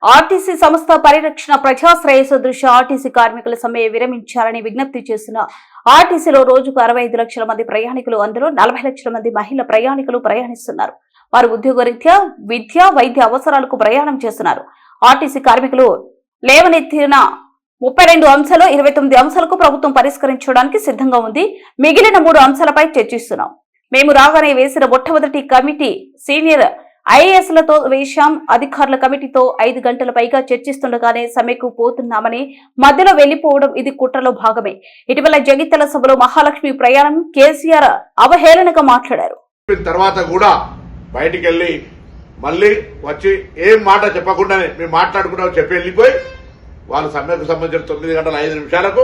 RTC సంస్థ పరిరక్షణ ప్రజాశ్రేయస్సు దృష్ట్యా ఆర్టీసీ కార్మికుల సమ్మె విరమించాలని విజ్ఞప్తి చేసిన ఆర్టీసీలో రోజుకు 65 లక్షల మంది ప్రయాణికులు, అందులో 40 లక్షల మంది మహిళా ప్రయాణికులు ప్రయాణిస్తున్నారు. వారు ఉద్యోగరీత్యా, విద్య, వైద్య అవసరాలకు ప్రయాణం చేస్తున్నారు. ఆర్టీసీ కార్మికులు లేవనెత్తిన 32 అంశాలు 29 అంశాలకు ప్రభుత్వం పరిష్కరించడానికి సిద్ధంగా ఉంది. మిగిలిన 3 అంశాలపై చర్చిస్తున్నాం. మేము రాగానే వేసిన మొట్టమొదటి కమిటీ సీనియర్ ఐఏఎస్లతో వేశాం. అధికారుల కమిటీతో 5 గంటల పైగా చర్చిస్తుండగానే సమ్మెకు పోతున్నామని మధ్యలో వెళ్లిపోవడం ఇది కుట్రలో భాగమే. ఇటీవల జగిత్యాల సభలో మహాలక్ష్మి ప్రయాణం కేసీఆర్ అవహేళనగా మాట్లాడారు. తర్వాత కూడా బయటికి వెళ్లి మళ్ళీ వచ్చి ఏం మాట చెప్పకుండానే మేము మాట్లాడుకున్నాం చెప్పి వెళ్ళిపోయి వాళ్ళు సమ్మెకు సంబంధించిన 9 గంటల 5 నిమిషాలకు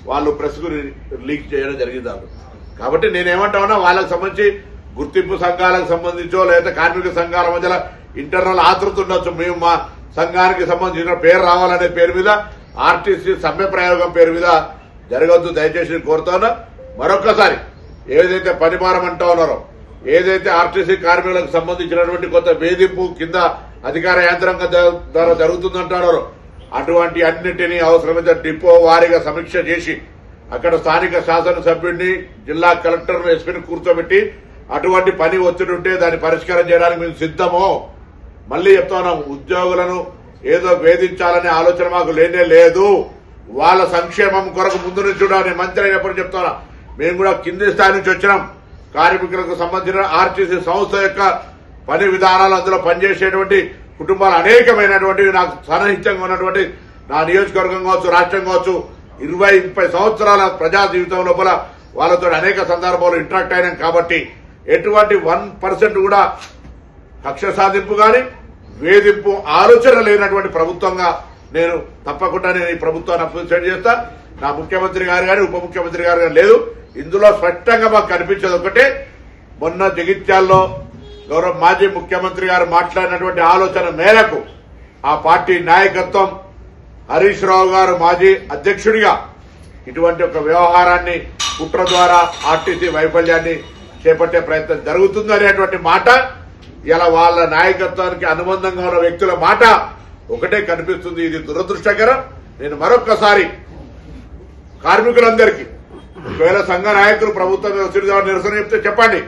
వాళ్ళు ప్రెస్ కు లీక్ చేయడం జరిగింది. కాబట్టి నేనేమంటా ఉన్నా వాళ్ళకు సంబంధించి గుర్తింపు సంఘాలకు సంబంధించో లేదా కార్మిక సంఘాల మధ్యలో ఇంటర్నల్ ఆతృత ఉండొచ్చు. మేము మా సంఘానికి సంబంధించిన పేరు రావాలనే పేరు మీద ఆర్టీసీ సమ్మె ప్రయోగం పేరు మీద జరగద్దు దయచేసి కోరుతున్నా. మరొక్కసారి ఏదైతే పనిభారం అంటా ఉన్నారో, ఏదైతే ఆర్టీసీ కార్మికులకు సంబంధించినటువంటి కొంత వేధింపు కింద అధికార యంత్రాంగం ద్వారా జరుగుతుందంటున్నారో అటువంటి అన్నింటినీ అవసరమైతే డిపో వారీగా సమీక్ష చేసి అక్కడ స్థానిక శాసనసభ్యుడిని, జిల్లా కలెక్టర్ను, ఎస్పీని కూర్చోబెట్టి అటువంటి పని ఒత్తిడి ఉంటే దాన్ని పరిష్కారం చేయడానికి మేము సిద్ధమో. మళ్లీ చెప్తున్నాం, ఉద్యోగులను ఏదో వేధించాలనే ఆలోచన మాకు లేనే లేదు. వాళ్ళ సంక్షేమం కొరకు ముందు నుంచి చూడాలని మంత్రి అయినప్పుడు చెప్తున్నా. మేము కూడా కింది స్థాయి నుంచి వచ్చినాం. కార్మికులకు సంబంధించిన ఆర్టీసీ సంస్థ యొక్క పని విధానాలు, అందులో పనిచేసేటువంటి కుటుంబాలు అనేకమైనటువంటివి నాకు సన్నిహితంగా ఉన్నటువంటి నా నియోజకవర్గం కావచ్చు, రాష్ట్రం కావచ్చు, 20-30 సంవత్సరాల ప్రజా జీవితం లోపల వాళ్ళతో అనేక సందర్భాలు ఇంటరాక్ట్ అయినాం. కాబట్టి ఎటువంటి 1% కూడా కక్ష సాధింపు గాని వేధింపు ఆలోచన లేనటువంటి ప్రభుత్వంగా నేను తప్పకుండా ఈ ప్రభుత్వాన్ని అప్రిషియేట్ చేస్తా. నా ముఖ్యమంత్రి గారు గాని ఉప ముఖ్యమంత్రి గారు గాని లేదు. ఇందులో స్పష్టంగా మాకు కనిపించేది ఒకటే, మొన్న జగిత్యాల్లో గౌరవ మాజీ ముఖ్యమంత్రి గారు మాట్లాడినటువంటి ఆలోచన మేరకు ఆ పార్టీ నాయకత్వం, హరీష్ రావు గారు మాజీ అధ్యక్షుడిగా ఇటువంటి ఒక వ్యవహారాన్ని కుట్ర ద్వారా ఆర్టీసీ వైఫల్యాన్ని చేపట్టే ప్రయత్నం జరుగుతుంది అనేటువంటి మాట ఇలా వాళ్ళ నాయకత్వానికి అనుబంధంగా ఉన్న వ్యక్తుల మాట ఒకటే కనిపిస్తుంది. ఇది దురదృష్టకరం. నేను మరొక్కసారి కార్మికులందరికీ, ఒకవేళ సంఘ నాయకులు ప్రభుత్వం నిరసన చెప్తే చెప్పండి,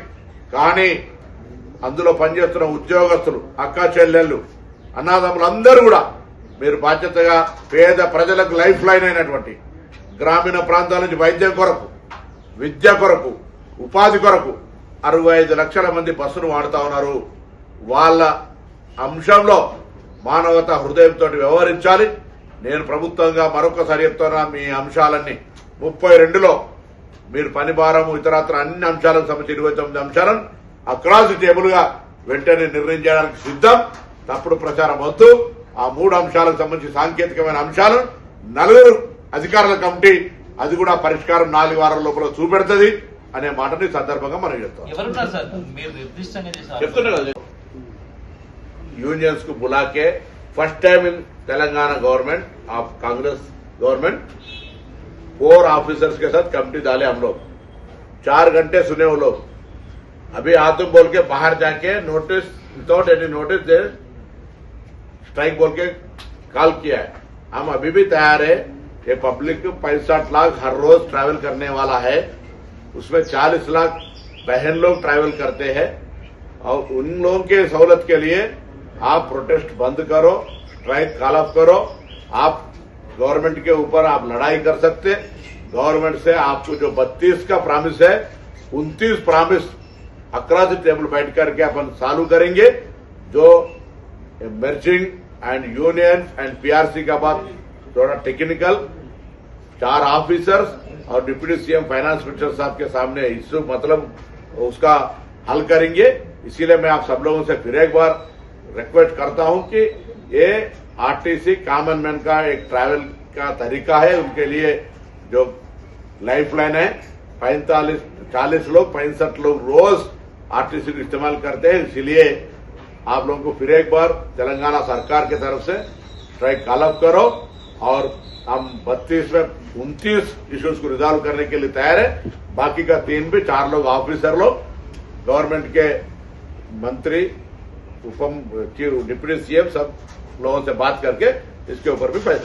కానీ అందులో పనిచేస్తున్న ఉద్యోగస్తులు, అక్కా చెల్లెళ్లు, అన్నాదమ్ములందరూ కూడా మీరు బాధ్యతగా పేద ప్రజలకు లైఫ్ లైన్ అయినటువంటి గ్రామీణ ప్రాంతాల నుంచి వైద్యం కొరకు, విద్య కొరకు, ఉపాధి కొరకు 65 లక్షల మంది బస్సును వాడుతా ఉన్నారు. వాళ్ళ అంశంలో మానవతా హృదయంతో వ్యవహరించాలి. నేను ప్రభుత్వంగా మరొకసారి చెప్తున్నా, మీ అంశాలన్నీ 32లో మీరు పని భారము ఇతరత్ర అన్ని అంశాలకు సంబంధించి 29 అంశాలను అక్రాస్ టేబుల్ గా వెంటనే నిర్ణయం చేయడానికి సిద్ధం. తప్పుడు ప్రచారం వద్దు. ఆ 3 అంశాలకు సంబంధించి సాంకేతికమైన అంశాలను 4 అధికారుల కమిటీ అది కూడా పరిష్కారం 4 వారాల లోపల చూపెడుతుంది అనే మాటని సందర్భంగా మనం చెప్తాం. यूनियंस को बुला के first time in Telangana government of Congress government 4 officers के साथ कमिटी डाले हम लोग. 4 घंटे सुने वो लोग. अभी आ तुम बोल के बाहर जाके notice without any notice they strike बोल के कॉल किया है. हम अभी भी तैयार है कि पब्लिक 65 लाख हर रोज ट्रैवल करने वाला है. उसमें 40 लाख बहन लोग ट्रैवल करते हैं और उन लोगों के सहूलत के लिए आप प्रोटेस्ट बंद करो, स्ट्राइक कॉल ऑफ करो. आप गवर्नमेंट के ऊपर आप लड़ाई कर सकते. गवर्नमेंट से आपको जो 32 का प्रॉमिस है 29 प्रॉमिस अक्रॉस टेबल बैठ करके अपन चालू करेंगे. जो merging and union and PRC का बात थोड़ा टेक्निकल 4 ऑफिसर्स और डिप्टी सीएम फाइनेंस मिनिस्टर साहब के सामने इश्यू मतलब उसका हल करेंगे. इसीलिए मैं आप सब लोगों से फिर एक बार रिक्वेस्ट करता हूं कि ये आरटीसी कॉमन मैन का एक ट्रैवल का तरीका है. उनके लिए जो लाइफ लाइन है 40 लोग 65 लोग रोज आरटीसी को इस्तेमाल करते हैं. इसीलिए आप लोगों को फिर एक बार तेलंगाना सरकार की तरफ से स्ट्राइक कॉल अप करो और हम 32 में 29 इश्यूज को रिजॉल्व करने के लिए तैयार है. बाकी का 3 भी 4 लोग ऑफिसर लोग, गवर्नमेंट के मंत्री, डिप्टी सीएम सब लोगों से बात करके इसके ऊपर भी फैसला